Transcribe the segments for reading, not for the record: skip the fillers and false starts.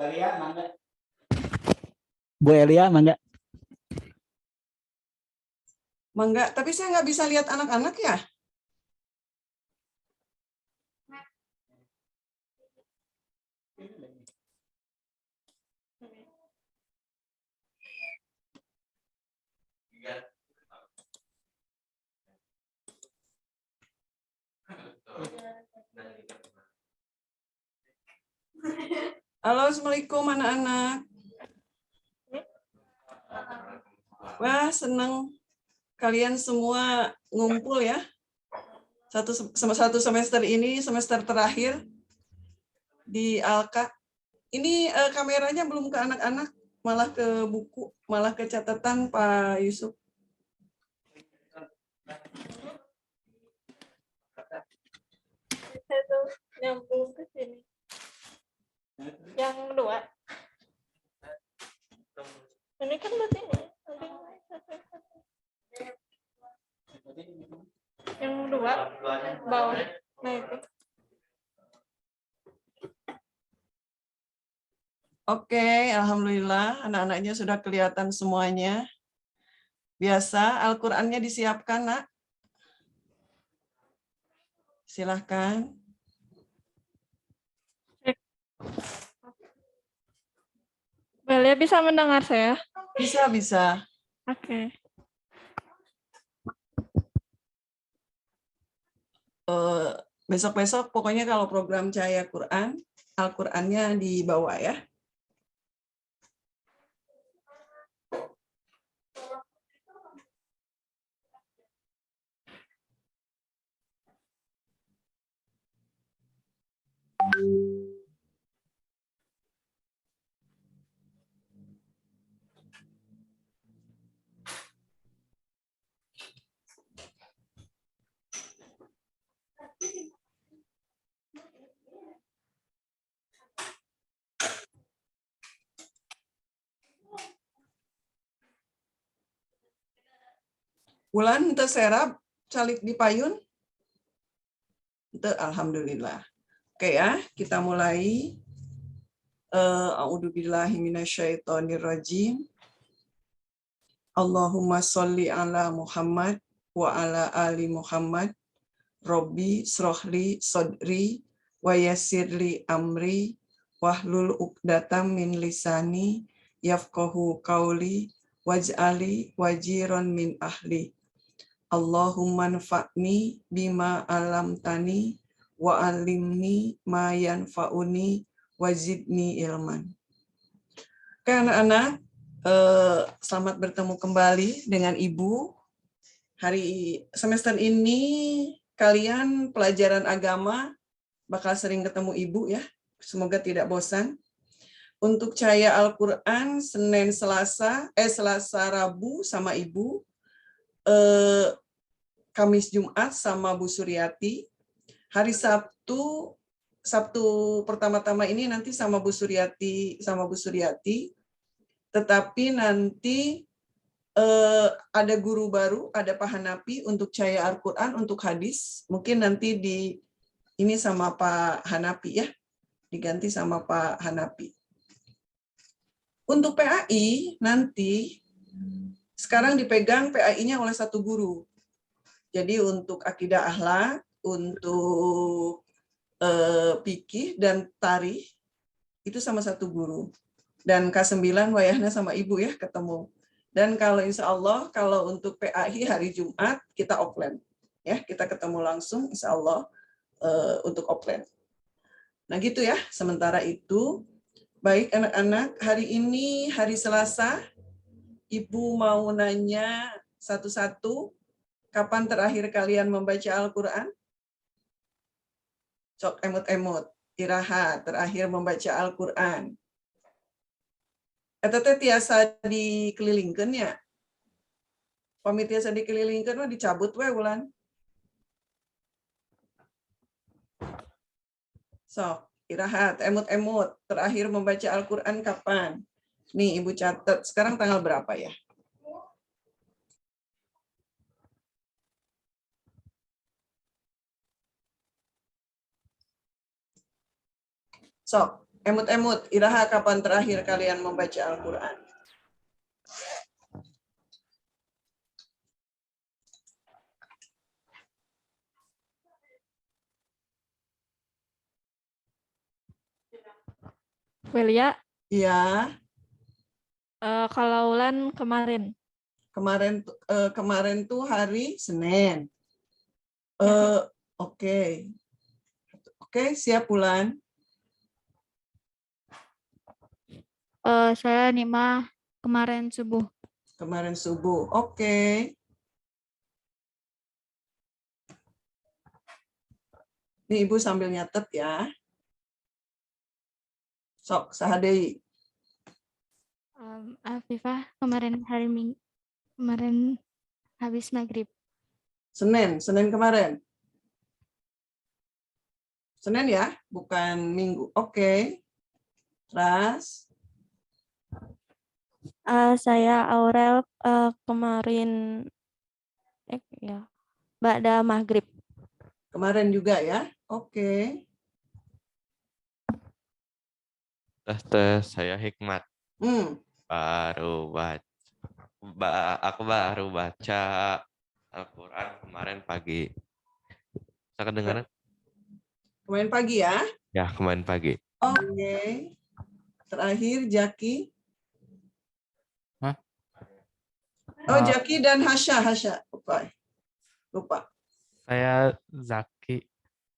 Bu Elia, mangga. Mangga, tapi saya nggak bisa lihat anak-anak ya. Halo, Assalamualaikum anak-anak. Wah, senang kalian semua ngumpul ya. Satu semester ini, semester terakhir di Alka. Ini kameranya belum ke anak-anak, malah ke buku, malah ke catatan Pak Yusuf. Itu nyambung ke sini. Yang kedua. Ini kan buat ini. Yang dua bawah. Nah itu. Oke, alhamdulillah anak-anaknya sudah kelihatan semuanya. Biasa, Al-Qur'annya disiapkan, Nak. Silahkan. Belia bisa mendengar saya? Bisa, bisa. Oke. Besok-besok pokoknya kalau program Cahaya Quran, Al-Qur'annya dibawa ya. Bulan terserap calik di payun. Alhamdulillah. Oke ya, kita mulai. A'udzubillahi minasyaitonirrajim. Allahumma sholli ala Muhammad wa ala ali Muhammad. Robbi srohli sodri wa yassirli amri wahlul uqdatam min lisani yafqahu qauli waj'ali wajiron min ahli. Allahumma nfa'ni bima alamtani wa alimni ma yanfa'uni wazidni ilman. Oke anak-anak, selamat bertemu kembali dengan Ibu. Hari semester ini kalian pelajaran agama bakal sering ketemu Ibu ya. Semoga tidak bosan. Untuk Cahaya Al-Quran, Senin, Selasa, Rabu sama Ibu. Kamis, Jumat sama Bu Suryati. Hari Sabtu pertama-tama ini nanti sama Bu Suryati. Tetapi nanti ada guru baru, ada Pak Hanapi untuk Cahaya Al-Quran, untuk hadis. Mungkin nanti ini sama Pak Hanapi ya, diganti sama Pak Hanapi. Untuk PAI nanti, sekarang dipegang PAI-nya oleh satu guru. Jadi untuk akidah akhlak, untuk fikih dan tarikh, itu sama satu guru. Dan K9 wayahnya sama Ibu ya, ketemu. Dan kalau insya Allah, kalau untuk PAI hari Jumat, kita offline. Ya, kita ketemu langsung, insya Allah, untuk offline. Nah gitu ya, sementara itu, baik anak-anak, hari ini, hari Selasa, Ibu mau nanya satu-satu, kapan terakhir kalian membaca Al-Quran? Cok emut-emut, iraha, terakhir membaca Al-Quran. Eta teh tiasa dikelilingkeun ya. Pamit tiasa dikelilingkeun mah dicabut we ulan. So, irahat, emut-emut. Terakhir membaca Al-Quran kapan? Nih, Ibu catat. Sekarang tanggal berapa ya? So, Emut-emut, Iraha kapan terakhir kalian membaca Al-Quran? Welia, Iya, kalau Ulan kemarin. kemarin tuh hari Senin. Oke. Oke, siap Bulan. Saya Nima kemarin subuh. Kemarin subuh. Oke. Nih Ibu sambil nyatet ya. Sok, sahadei. Afifah kemarin hari Minggu, kemarin habis maghrib. Senin kemarin. Senin ya, bukan Minggu. Oke. Terus, Saya Aurel kemarin ya ba'da maghrib. kemarin juga ya. Oke. Tes, saya Hikmat. Hmm, Aku baru baca Al-Quran kemarin pagi. Saya kedengaran? kemarin pagi ya. Ya, kemarin pagi. Oke. Terakhir Jaki. Hah? Oh, Jaki dan Hasya. Lupa. Saya Zaki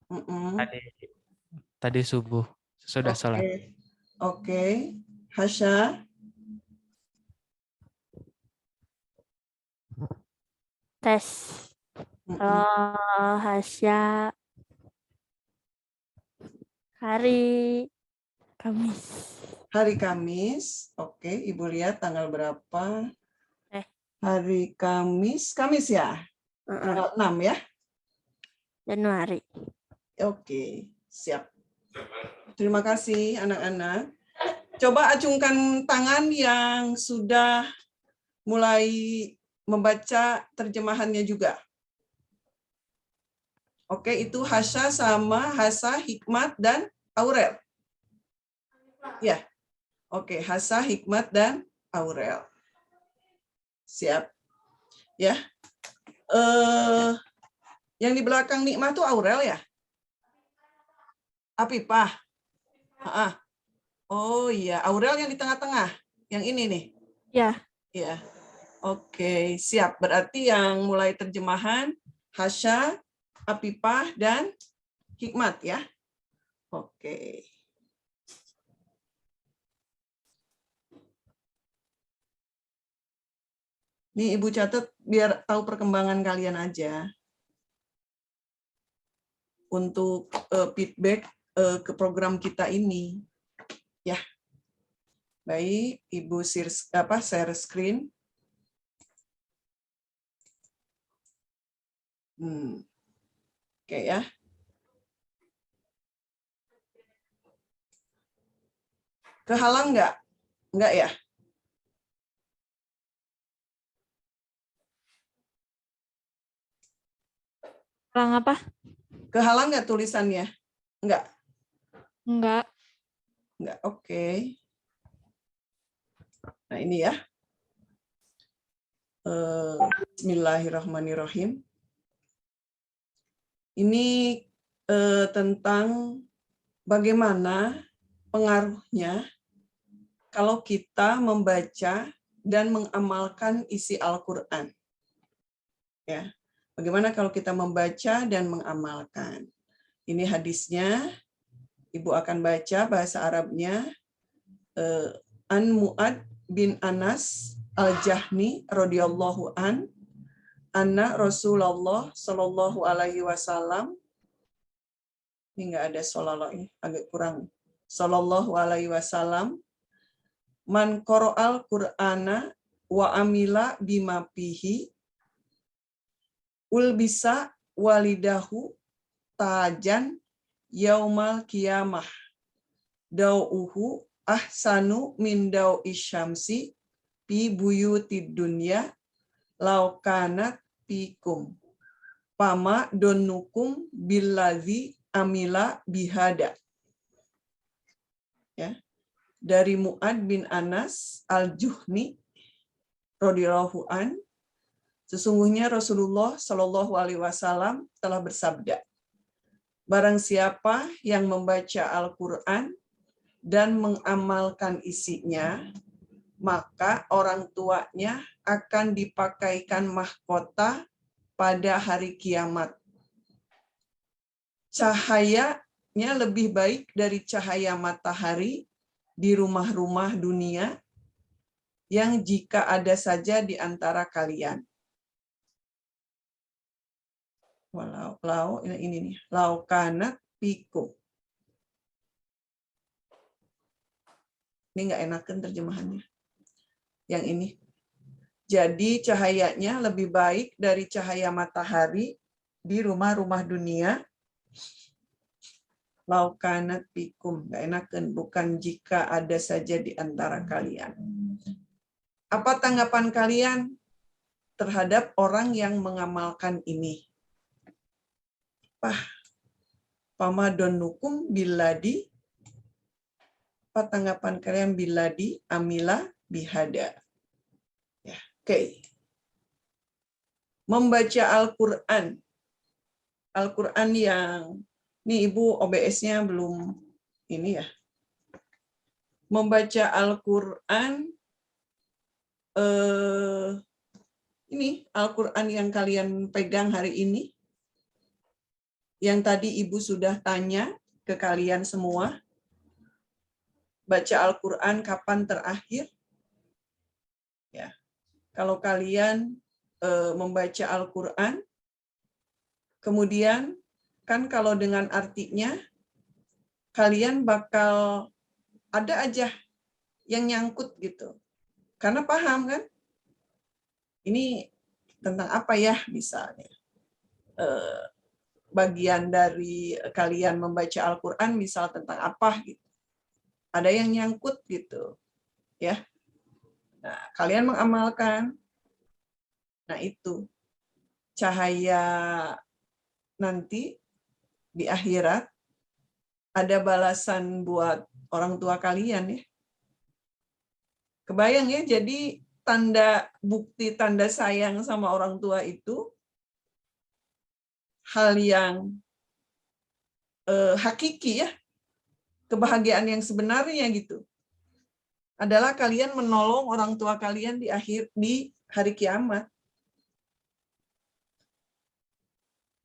Mm-mm. tadi subuh sudah sholat. Oke. Hasya. Tes. Mm-mm. Hasya hari Kamis. Hari Kamis. Oke, Ibu lihat tanggal berapa? Hari Kamis ya? Tanggal 6 ya? Januari. Oke, siap. Terima kasih anak-anak. Coba acungkan tangan yang sudah mulai membaca terjemahannya juga. Oke, itu Hasya sama Hasa, Hikmat, dan Aurel. Ya, oke, Hasa, Hikmat, dan Aurel. Siap. Ya. Yang di belakang Nikmah tuh Aurel ya? Apipah. Oh iya, Aurel yang di tengah-tengah. Yang ini nih. Ya. Ya. Oke, siap. Berarti yang mulai terjemahan Hasya, Apipah, dan Hikmat ya. Oke. Nih Ibu catat biar tahu perkembangan kalian aja. Untuk feedback ke program kita ini. Ya. Baik, Ibu share screen. Oke ya. Kehalang nggak? Nggak ya? Kurang apa? Kehalang nggak tulisannya? Nggak? Enggak. Nggak, oke. Nah ini ya. Bismillahirrahmanirrahim. Ini tentang bagaimana pengaruhnya kalau kita membaca dan mengamalkan isi Al-Quran. Ya. Bagaimana kalau kita membaca dan mengamalkan. Ini hadisnya, Ibu akan baca bahasa Arabnya. An Mu'ad bin Anas al-Jahmi radhiyallahu an, anna Rasulullah sallallahu alaihi wasallam, ini enggak ada sallallahu, ini agak kurang. Sallallahu alaihi wasallam, man qara'al Qur'ana wa amila bima fihi ulbisa walidahu tajan yaumal qiyamah dau'uhu ahsanu min dau'i syamsi fi buyutid dunya law kanat fikum pama donukum billazi amila bihada. ya, dari Mu'ad bin Anas al-Juhni radhiyallahu an, sesungguhnya Rasulullah Shallallahu alaihi wasallam telah bersabda, barang siapa yang membaca Al-Qur'an dan mengamalkan isinya, maka orang tuanya akan dipakaikan mahkota pada hari kiamat. Cahayanya lebih baik dari cahaya matahari di rumah-rumah dunia yang jika ada saja di antara kalian. Walau ini nih, laukanat pikum. Ini nggak enakan terjemahannya. Yang ini. Jadi cahayanya lebih baik dari cahaya matahari di rumah-rumah dunia. Laukanat pikum. Nggak enakan, bukan jika ada saja di antara kalian. Apa tanggapan kalian terhadap orang yang mengamalkan ini? Pamadonukum biladi. Apa tanggapan kalian biladi amila bihada? Ya, oke. Membaca Al-Qur'an. Al-Qur'an yang ini Ibu OBS-nya belum ini ya. Membaca Al-Qur'an ini Al-Qur'an yang kalian pegang hari ini. Yang tadi Ibu sudah tanya ke kalian semua. Baca Al-Qur'an kapan terakhir? Ya. Kalau kalian membaca Al-Qur'an, kemudian kan kalau dengan artinya, kalian bakal ada aja yang nyangkut gitu. Karena paham kan? Ini tentang apa ya misalnya. Bagian dari kalian membaca Al-Qur'an misal tentang apa gitu. Ada yang nyangkut gitu. Ya. Nah, kalian mengamalkan. Nah, itu cahaya nanti di akhirat ada balasan buat orang tua kalian ya. Kebayang ya, jadi bukti tanda sayang sama orang tua itu hal yang hakiki ya. Kebahagiaan yang sebenarnya gitu. Adalah kalian menolong orang tua kalian di hari kiamat.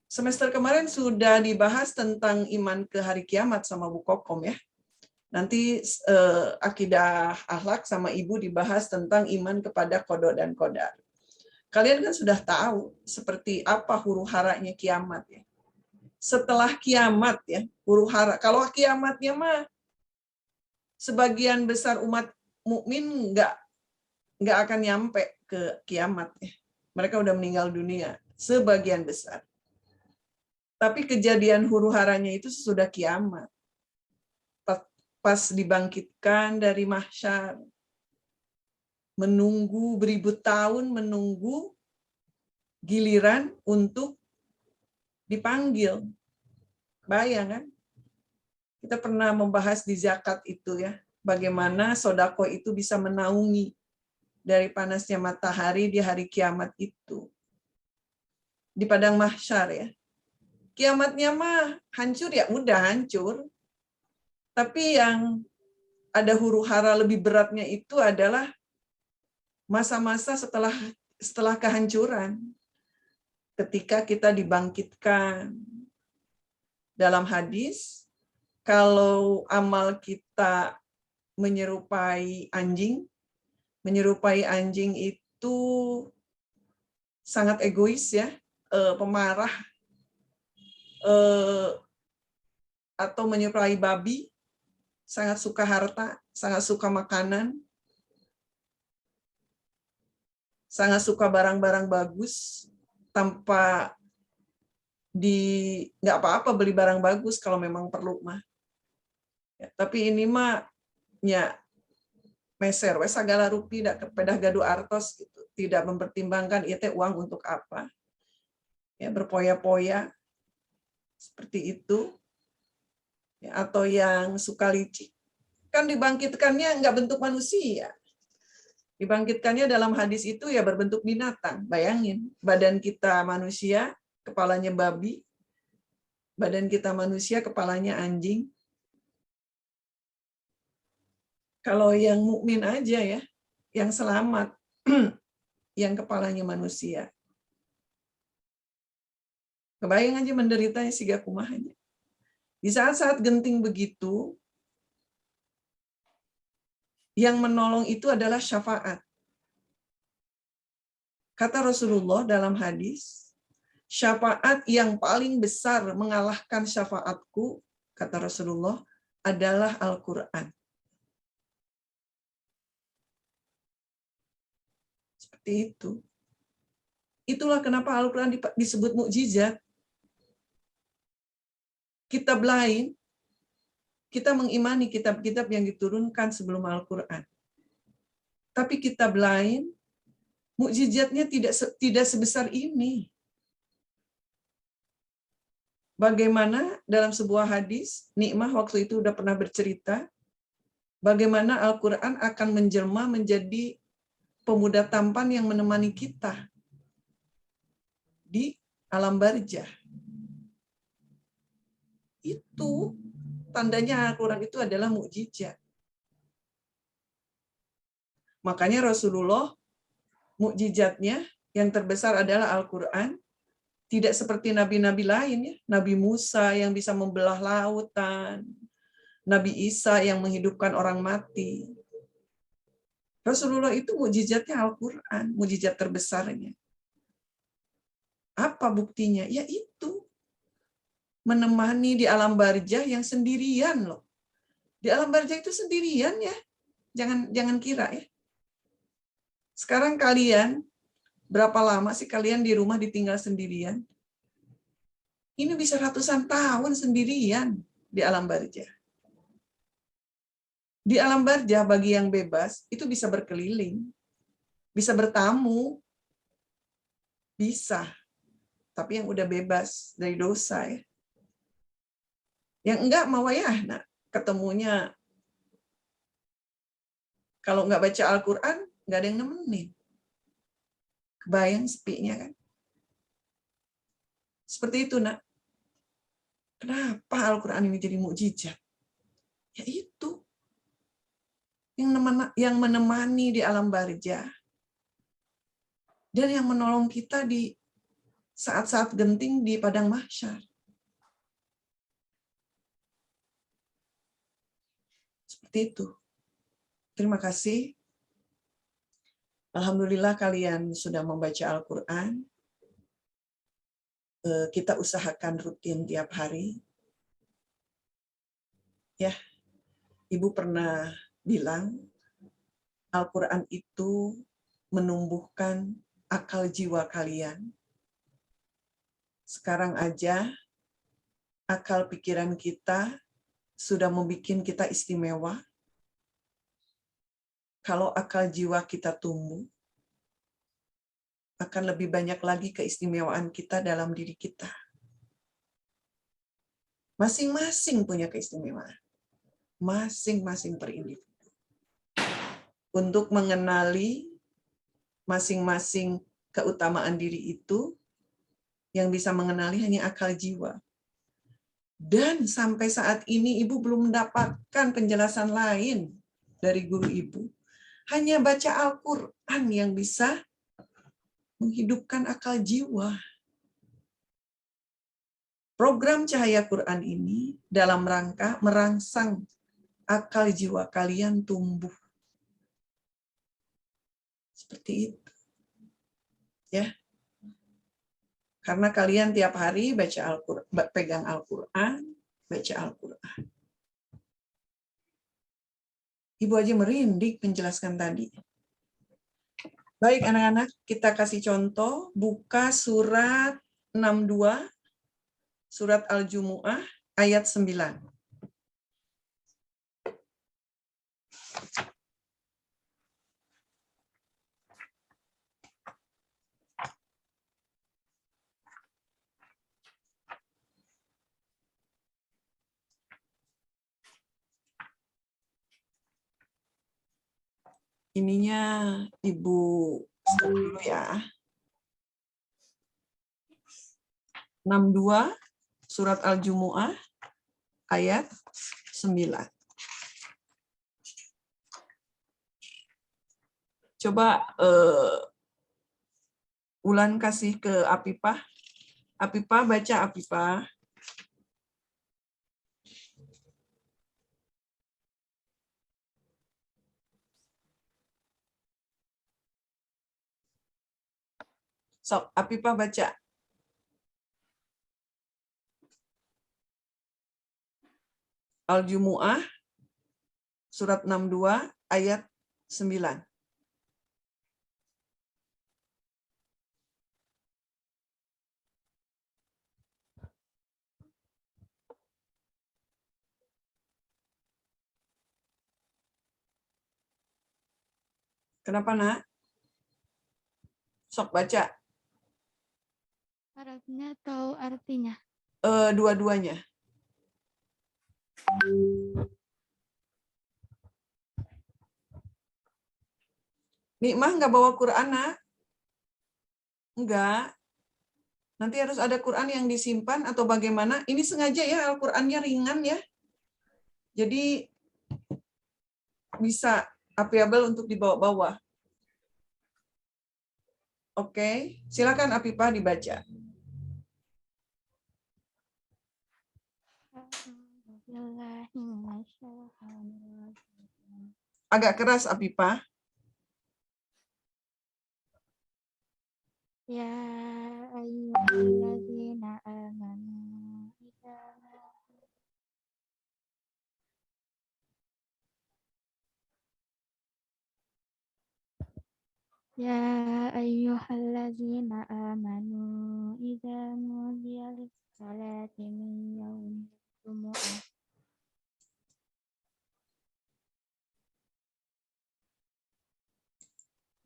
Semester kemarin sudah dibahas tentang iman ke hari kiamat sama Bu Kokom ya. Nanti akidah akhlak sama Ibu dibahas tentang iman kepada qada dan qadar. Kalian kan sudah tahu seperti apa huru-haranya kiamat ya. Setelah kiamat ya, huru-hara. Kalau kiamatnya mah sebagian besar umat mukmin nggak akan nyampe ke kiamat ya. Mereka udah meninggal dunia sebagian besar. Tapi kejadian huru-haranya itu sesudah kiamat. Pas dibangkitkan dari mahsyar. Menunggu beribu tahun, menunggu giliran untuk dipanggil. Bayang kan? Kita pernah membahas di zakat itu ya. Bagaimana sodako itu bisa menaungi dari panasnya matahari di hari kiamat itu. Di padang mahsyar ya. Kiamatnya mah hancur ya, udah hancur. Tapi yang ada huru-hara lebih beratnya itu adalah masa-masa setelah kehancuran. Ketika kita dibangkitkan. Dalam hadis, kalau amal kita menyerupai anjing itu sangat egois ya, pemarah, atau menyerupai babi, sangat suka harta, sangat suka makanan, sangat suka barang-barang bagus, tanpa nggak apa-apa beli barang bagus kalau memang perlu mah. Ya, tapi ini mah nya meser we sagala rupi dak kepedah gadu artos gitu. Tidak mempertimbangkan itu uang untuk apa. Ya, berpoya-poya seperti itu. Ya, atau yang suka licik. Kan dibangkitkannya nggak bentuk manusia. Dibangkitkannya dalam hadis itu ya berbentuk binatang. Bayangin, badan kita manusia, kepalanya babi, badan kita manusia, kepalanya anjing. Kalau yang mukmin aja ya, yang selamat, yang kepalanya manusia. Kebayang aja menderitanya siga kumahanya. Di saat-saat genting begitu, yang menolong itu adalah syafaat. Kata Rasulullah dalam hadis, syafaat yang paling besar mengalahkan syafaatku, kata Rasulullah, adalah Al-Quran. Seperti itu. Itulah kenapa Al-Quran disebut mukjizat. Kitab lain, kita mengimani kitab-kitab yang diturunkan sebelum Al-Quran. Tapi kitab lain, mukjizatnya tidak sebesar ini. Bagaimana dalam sebuah hadis, Nikmah waktu itu udah pernah bercerita, bagaimana Al-Quran akan menjelma menjadi pemuda tampan yang menemani kita di alam barzah. Itu tandanya Al-Quran itu adalah mukjizat. Makanya Rasulullah, mukjizatnya yang terbesar adalah Al-Quran. Tidak seperti nabi-nabi lain, ya. Nabi Musa yang bisa membelah lautan, Nabi Isa yang menghidupkan orang mati. Rasulullah itu mukjizatnya Al-Quran, mukjizat terbesarnya. Apa buktinya? Ya itu. Menemani di alam barzah yang sendirian loh. Di alam barzah itu sendirian ya. Jangan kira ya. Sekarang kalian, berapa lama sih kalian di rumah ditinggal sendirian? Ini bisa ratusan tahun sendirian di alam barzah. Di alam barzah bagi yang bebas, itu bisa berkeliling. Bisa bertamu. Bisa. Tapi yang udah bebas dari dosa ya. Yang enggak mau ya, nah, ketemunya kalau enggak baca Al-Quran, enggak ada yang nemenin. Kebayang sepinya kan? Seperti itu, nak. Kenapa Al-Quran ini jadi mukjizat? Ya itu. Yang menemani di alam barzah. Dan yang menolong kita di saat-saat genting di padang mahsyar. Seperti itu. Terima kasih. Alhamdulillah kalian sudah membaca Al-Quran. Kita usahakan rutin tiap hari. Ya, Ibu pernah bilang, Al-Quran itu menumbuhkan akal jiwa kalian. Sekarang aja, akal pikiran kita sudah membuat kita istimewa. Kalau akal jiwa kita tumbuh, akan lebih banyak lagi keistimewaan kita dalam diri kita. Masing-masing punya keistimewaan. Masing-masing per individu. Untuk mengenali masing-masing keutamaan diri itu, yang bisa mengenali hanya akal jiwa. Dan sampai saat ini Ibu belum mendapatkan penjelasan lain dari guru Ibu. Hanya baca Al-Quran yang bisa menghidupkan akal jiwa. Program Cahaya Quran ini dalam rangka merangsang akal jiwa kalian tumbuh. Seperti itu. Ya. Karena kalian tiap hari baca Al-Quran, pegang Al-Quran, baca Al-Quran. Ibu aja merinding menjelaskan tadi. Baik anak-anak, kita kasih contoh, buka surat 62, surat Al-Jumu'ah, ayat 9. ininya Ibu stop dulu ya. 62 surat Al-Jumu'ah ayat 9. Coba Ulan kasih ke Apipah. Apipah baca Apipah. Sok, Apipah baca. Al-Jumu'ah surat 62 ayat 9. Kenapa, Nak? Sok baca. Arabnya atau artinya? Dua-duanya. Nikmah nggak bawa Quran, Nak? Enggak. Nanti harus ada Quran yang disimpan atau bagaimana? Ini sengaja ya, Al-Qurannya ringan ya. Jadi bisa available untuk dibawa-bawa. Oke, silakan Apipah dibaca. Agak keras Apipah. Ya ayyuhalladzina amanu Ya ayyuhalladzina amanu idza nudiya lis-salati min yaumil jumu'ah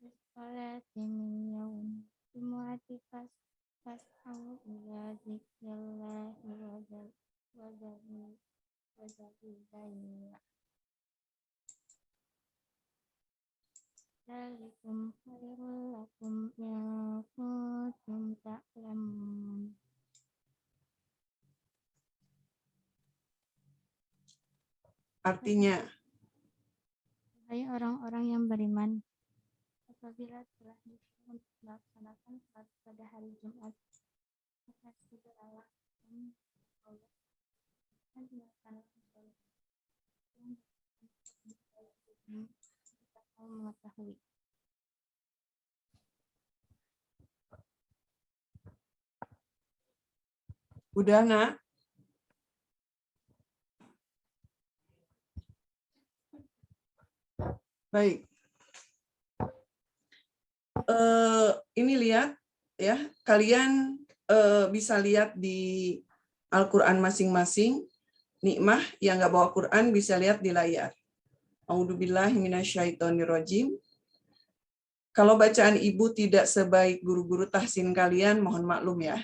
lis-salati min yaumil jumu'ati fas'au ila dzikrillahi wa dzarul bai'a Dzalikum khairul lakum in kuntum ta'lamun. Artinya, Hai orang-orang yang beriman, apabila telah disuruh untuk melaksanakan salat pada hari Jumat, maka segeralah kamu Allah dan tinggalkanlah salat yang jika kamu mengetahui. udah, Nak? Baik. Ini lihat ya, kalian bisa lihat di Al-Quran masing-masing. Nikmah yang nggak bawa Quran bisa lihat di layar. A'udzubillahi minasyaitonirrajim. Kalau bacaan ibu tidak sebaik guru-guru tahsin kalian, mohon maklum ya.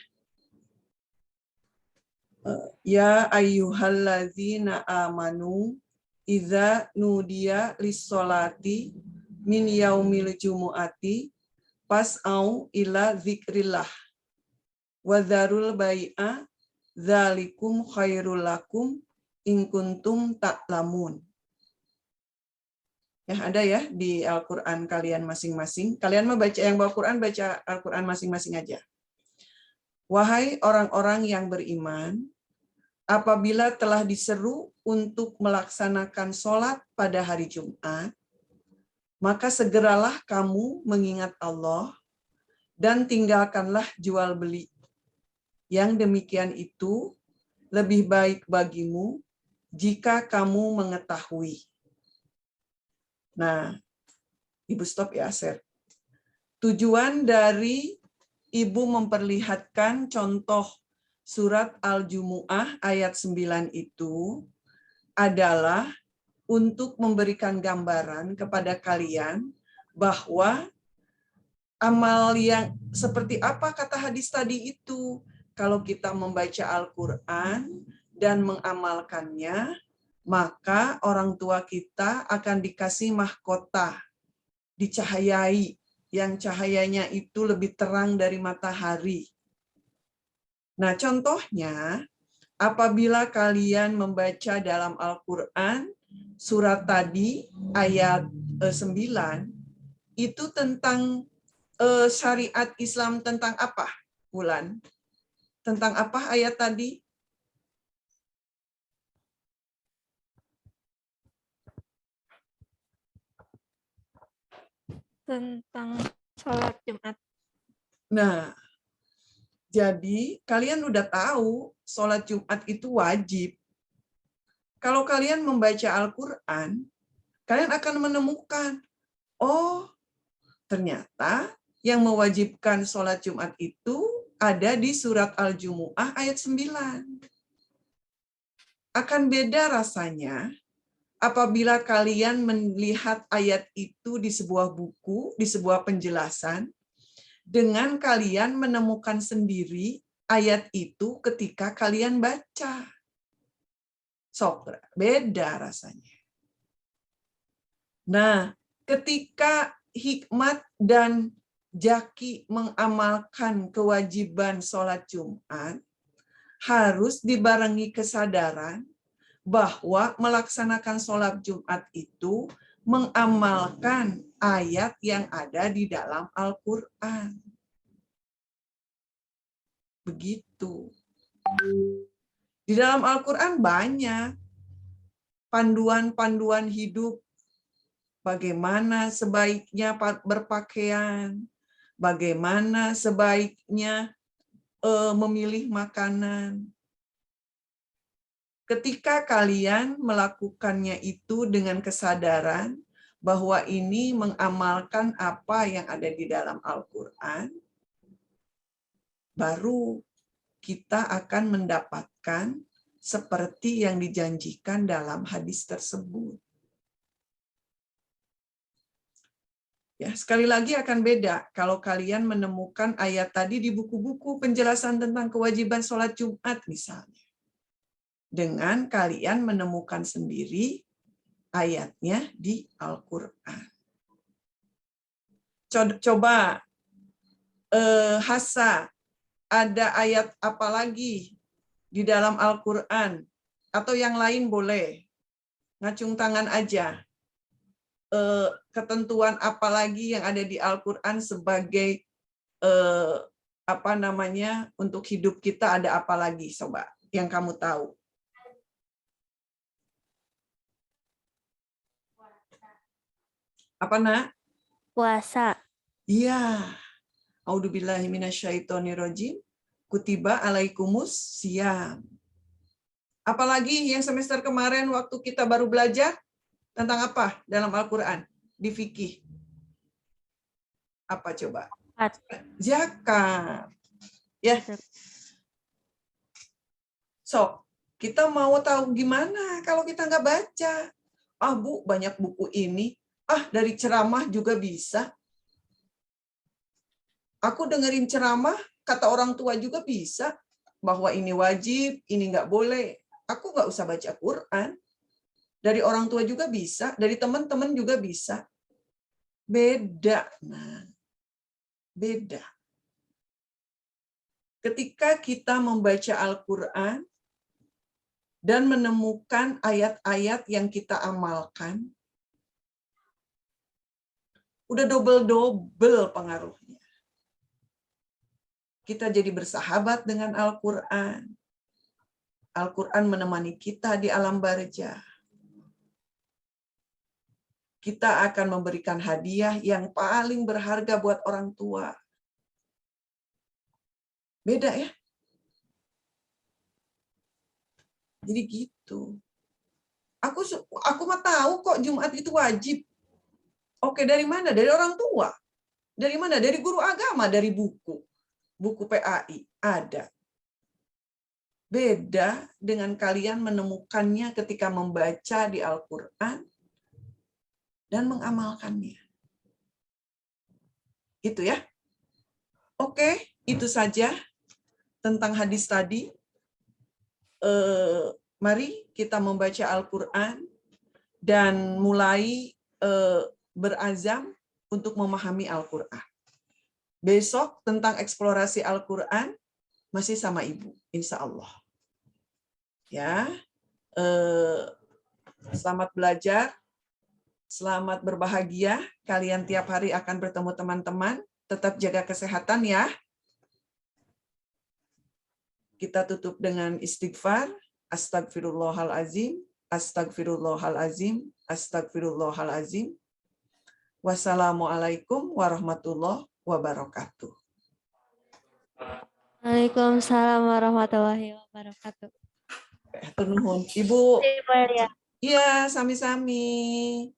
Ya ayyuhalladzina amanu idza nudiya lis-sholati min yaumil jumu'ati fas'au ila dzikrillah wa dzarul bai'a dzalikum khairul lakum in kuntum ta'lamun. Ya, ada ya di Al-Qur'an kalian masing-masing. Kalian mau baca yang bawa Quran, baca Al-Qur'an masing-masing aja. Wahai orang-orang yang beriman, apabila telah diseru untuk melaksanakan sholat pada hari Jumat, maka segeralah kamu mengingat Allah dan tinggalkanlah jual beli. Yang demikian itu lebih baik bagimu jika kamu mengetahui. Nah, Ibu stop ya, Ser. Tujuan dari Ibu memperlihatkan contoh surat Al-Jumu'ah ayat 9 itu adalah untuk memberikan gambaran kepada kalian bahwa amal yang seperti apa kata hadis tadi itu, kalau kita membaca Al-Quran dan mengamalkannya, maka orang tua kita akan dikasih mahkota. dicahayai, yang cahayanya itu lebih terang dari matahari. Nah, contohnya, apabila kalian membaca dalam Al-Quran, surat tadi, ayat 9, itu tentang syariat Islam tentang apa, Wulan? Tentang apa ayat tadi? Tentang sholat Jumat. Nah, jadi kalian udah tahu sholat Jumat itu wajib. Kalau kalian membaca Al-Quran, kalian akan menemukan, oh ternyata yang mewajibkan sholat Jumat itu ada di surat Al-Jumu'ah ayat 9. Akan beda rasanya apabila kalian melihat ayat itu di sebuah buku, di sebuah penjelasan, dengan kalian menemukan sendiri ayat itu ketika kalian baca. Sok, beda rasanya. Nah, ketika Hikmat dan Jaki mengamalkan kewajiban sholat Jumat, harus dibarengi kesadaran bahwa melaksanakan sholat Jumat itu mengamalkan ayat yang ada di dalam Al-Quran. Begitu. Di dalam Al-Quran banyak panduan-panduan hidup, bagaimana sebaiknya berpakaian, bagaimana sebaiknya memilih makanan. Ketika kalian melakukannya itu dengan kesadaran bahwa ini mengamalkan apa yang ada di dalam Al-Quran, baru kita akan mendapatkan seperti yang dijanjikan dalam hadis tersebut. Ya, sekali lagi akan beda kalau kalian menemukan ayat tadi di buku-buku penjelasan tentang kewajiban sholat Jumat misalnya. Dengan kalian menemukan sendiri ayatnya di Al-Quran. Coba, Hassa, ada ayat apa lagi di dalam Al-Quran? Atau yang lain boleh. Ngacung tangan aja. Ketentuan apa lagi yang ada di Al-Quran sebagai apa namanya untuk hidup kita, ada apa lagi coba yang kamu tahu? Apa, Nak? Puasa. Iya. A'udzubillahi minasyaitonirrajim. Kutiba alaikumus siyam. Apalagi yang semester kemarin waktu kita baru belajar tentang apa dalam Al-Quran? Di fikih. Apa coba? Zakat. Ya. So, kita mau tahu gimana kalau kita nggak baca? Ah, Bu, banyak buku ini. Ah, dari ceramah juga bisa. Aku dengerin ceramah, kata orang tua juga bisa. Bahwa ini wajib, ini nggak boleh. Aku nggak usah baca Quran. Dari orang tua juga bisa, dari teman-teman juga bisa. Beda. Nah, beda. Ketika kita membaca Al-Quran dan menemukan ayat-ayat yang kita amalkan, udah double-double pengaruhnya. Kita jadi bersahabat dengan Al-Quran. Al-Quran menemani kita di alam barzah. Kita akan memberikan hadiah yang paling berharga buat orang tua. Beda ya? Jadi gitu. Aku mah tahu kok Jumat itu wajib. Oke, dari mana? Dari orang tua. Dari mana? Dari guru agama, dari buku. Buku PAI ada. Beda dengan kalian menemukannya ketika membaca di Al-Quran dan mengamalkannya. Gitu ya. Oke, itu saja tentang hadis tadi. Mari kita membaca Al-Quran dan mulai berazam untuk memahami Al-Quran. Besok tentang eksplorasi Al-Quran masih sama Ibu, insya Allah. Ya, selamat belajar, selamat berbahagia. Kalian tiap hari akan bertemu teman-teman. Tetap jaga kesehatan ya. Kita tutup dengan istighfar. Astagfirullahalazim, astagfirullahalazim, astagfirullahalazim. Wassalamualaikum warahmatullahi wabarakatuh. Waalaikumsalam warahmatullahi wabarakatuh. Hatur nuhun. Ibu, Ya. iya sami-sami.